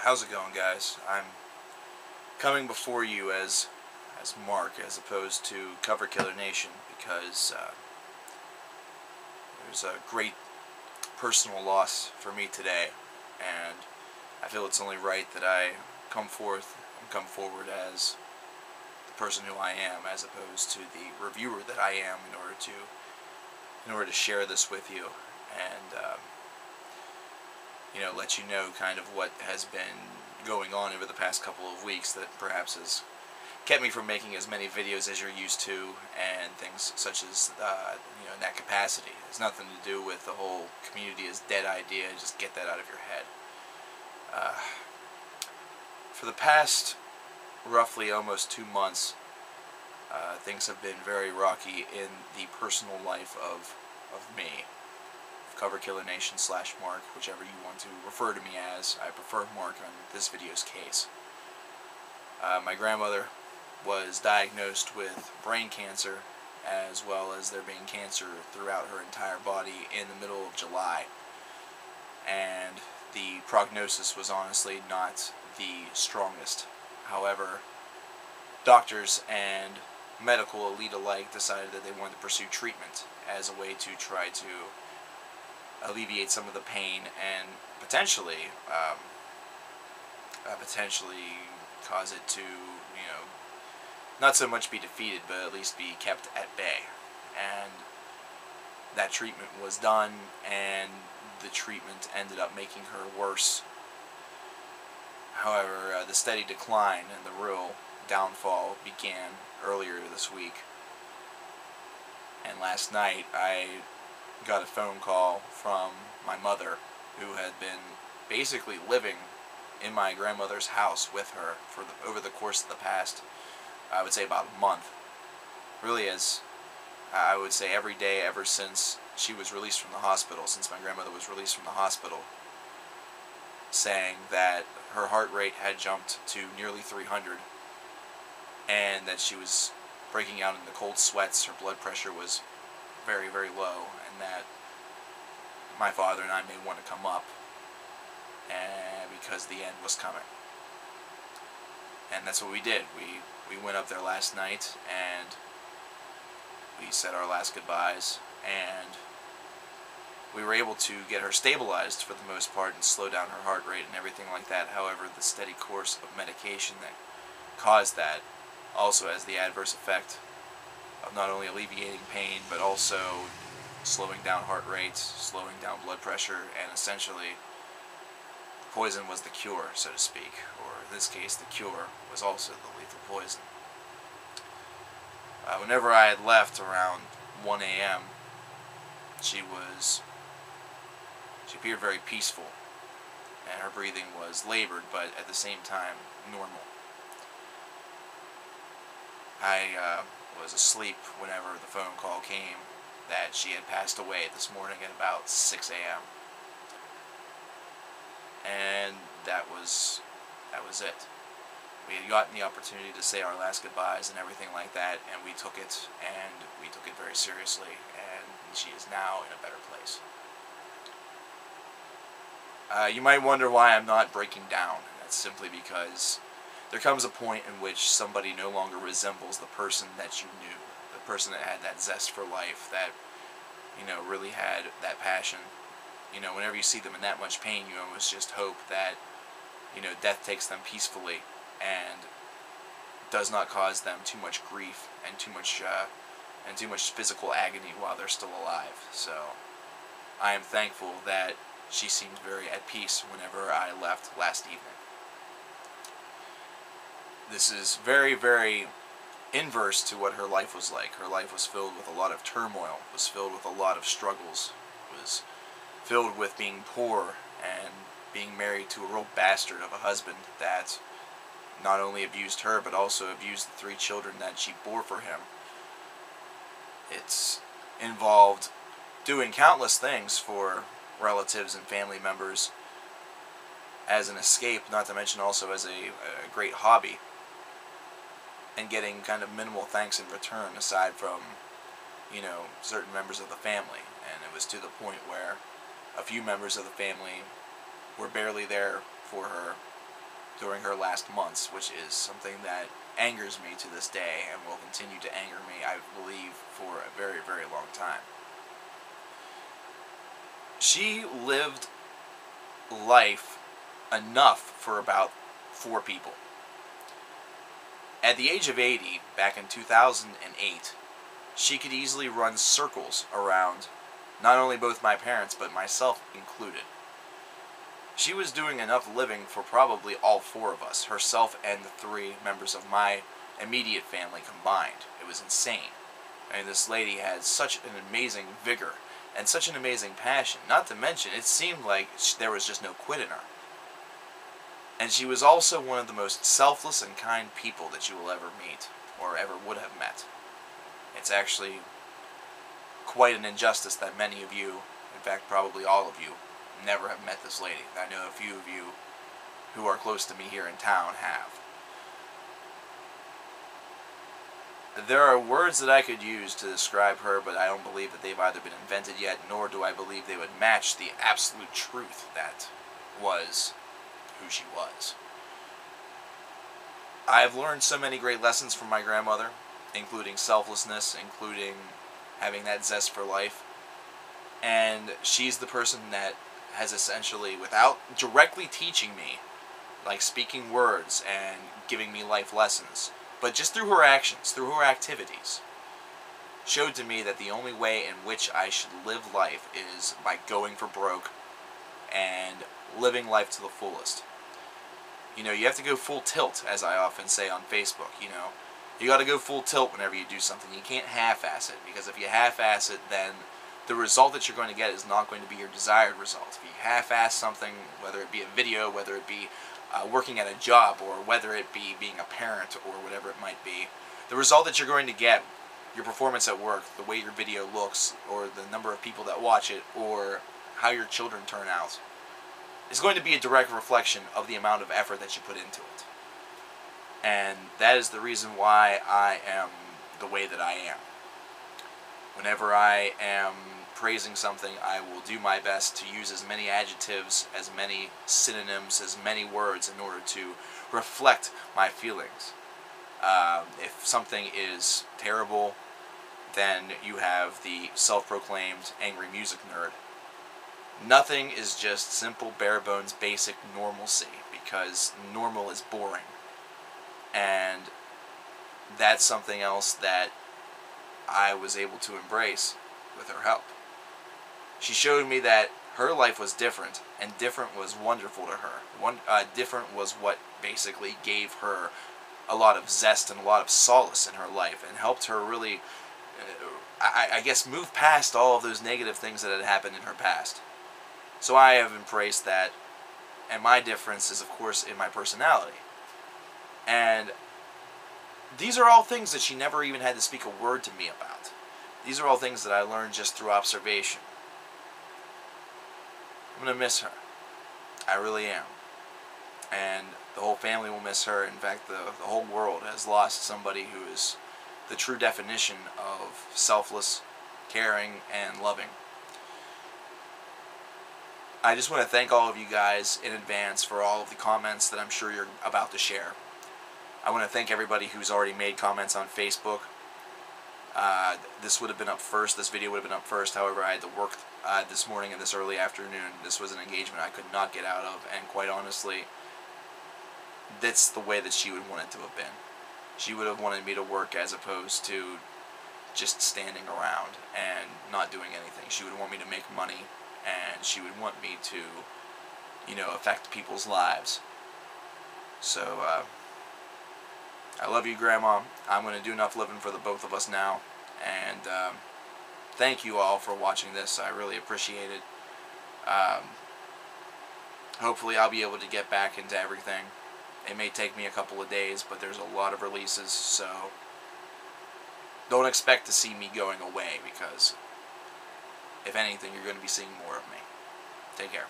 How's it going, guys? I'm coming before you as Mark, as opposed to coverkillernation, because there's a great personal loss for me today, and I feel it's only right that I come forward as the person who I am, as opposed to the reviewer that I am, in order to share this with you and let you know kind of what has been going on over the past couple of weeks that perhaps has kept me from making as many videos as you're used to, and things such as in that capacity. It's nothing to do with the whole community is dead idea. Just get that out of your head. For the past roughly almost 2 months, things have been very rocky in the personal life of me. coverkillernation / Mark, whichever you want to refer to me as. I prefer Mark on this video's case. My grandmother was diagnosed with brain cancer, as well as there being cancer throughout her entire body in the middle of July. And the prognosis was honestly not the strongest. However, doctors and medical elite alike decided that they wanted to pursue treatment as a way to try to alleviate some of the pain and potentially cause it to, not so much be defeated, but at least be kept at bay. And that treatment was done, and the treatment ended up making her worse. However, the steady decline and the real downfall began earlier this week. And last night, I got a phone call from my mother, who had been basically living in my grandmother's house with her for over the course of the past, I would say, about a month. Really, as I would say, every day ever since she was released from the hospital, since my grandmother was released from the hospital, saying that her heart rate had jumped to nearly 300, and that she was breaking out into cold sweats. Her blood pressure was very, very low, and that my father and I may want to come up, and because the end was coming. And that's what we did. We went up there last night, and we said our last goodbyes, and we were able to get her stabilized for the most part and slow down her heart rate and everything like that. However, the steady course of medication that caused that also has the adverse effect of not only alleviating pain, but also slowing down heart rates, slowing down blood pressure, and essentially the poison was the cure, so to speak. Or in this case, the cure was also the lethal poison. Whenever I had left around 1 a.m., she appeared very peaceful, and her breathing was labored, but at the same time normal. I was asleep whenever the phone call came that she had passed away this morning at about 6 a.m. And that was it. We had gotten the opportunity to say our last goodbyes and everything like that, and we took it very seriously, and she is now in a better place. You might wonder why I'm not breaking down. That's simply because there comes a point in which somebody no longer resembles the person that you knew, the person that had that zest for life, that, really had that passion. Whenever you see them in that much pain, you almost just hope that, death takes them peacefully and does not cause them too much grief and too much physical agony while they're still alive. So I am thankful that she seemed very at peace whenever I left last evening. This is very, very inverse to what her life was like. Her life was filled with a lot of turmoil, was filled with a lot of struggles, was filled with being poor and being married to a real bastard of a husband that not only abused her, but also abused the 3 children that she bore for him. It's involved doing countless things for relatives and family members as an escape, not to mention also as a great hobby, and getting kind of minimal thanks in return, aside from, certain members of the family. And it was to the point where a few members of the family were barely there for her during her last months, which is something that angers me to this day and will continue to anger me, I believe, for a very, very long time. She lived life enough for about 4 people. At the age of 80, back in 2008, she could easily run circles around not only both my parents, but myself included. She was doing enough living for probably all 4 of us, herself and the 3 members of my immediate family combined. It was insane. I mean, this lady had such an amazing vigor and such an amazing passion. Not to mention, it seemed like there was just no quit in her. And she was also one of the most selfless and kind people that you will ever meet, or ever would have met. It's actually quite an injustice that many of you, in fact probably all of you, never have met this lady. I know a few of you who are close to me here in town have. There are words that I could use to describe her, but I don't believe that they've either been invented yet, nor do I believe they would match the absolute truth that was who she was. I've learned so many great lessons from my grandmother, including selflessness, including having that zest for life. And she's the person that has essentially, without directly teaching me, like speaking words and giving me life lessons, but just through her actions, through her activities, showed to me that the only way in which I should live life is by going for broke and living life to the fullest. You know, you have to go full tilt, as I often say on Facebook, you know. You got to go full tilt whenever you do something. You can't half-ass it, because if you half-ass it, then the result that you're going to get is not going to be your desired result. If you half-ass something, whether it be a video, whether it be working at a job, or whether it be being a parent, or whatever it might be, the result that you're going to get, your performance at work, the way your video looks, or the number of people that watch it, or how your children turn out, is going to be a direct reflection of the amount of effort that you put into it. And that is the reason why I am the way that I am. Whenever I am praising something, I will do my best to use as many adjectives, as many synonyms, as many words in order to reflect my feelings. If something is terrible, then you have the self-proclaimed angry music nerd. Nothing is just simple, bare-bones, basic normalcy, because normal is boring. And that's something else that I was able to embrace with her help. She showed me that her life was different, and different was wonderful to her. Different was what basically gave her a lot of zest and a lot of solace in her life, and helped her really, I guess, move past all of those negative things that had happened in her past. So I have embraced that, and my difference is, of course, in my personality. And these are all things that she never even had to speak a word to me about. These are all things that I learned just through observation. I'm going to miss her. I really am. And the whole family will miss her. In fact, the whole world has lost somebody who is the true definition of selfless, caring, and loving. I just want to thank all of you guys in advance for all of the comments that I'm sure you're about to share. I want to thank everybody who's already made comments on Facebook. This would have been up first. This video would have been up first. However, I had to work this morning and this early afternoon. This was an engagement I could not get out of, and quite honestly, that's the way that she would want it to have been. She would have wanted me to work as opposed to just standing around and not doing anything. She would want me to make money, and she would want me to, you know, affect people's lives. So, I love you, Grandma. I'm going to do enough living for the both of us now. And thank you all for watching this. I really appreciate it. Hopefully I'll be able to get back into everything. It may take me a couple of days, but there's a lot of releases, so don't expect to see me going away, because if anything, you're going to be seeing more of me. Take care.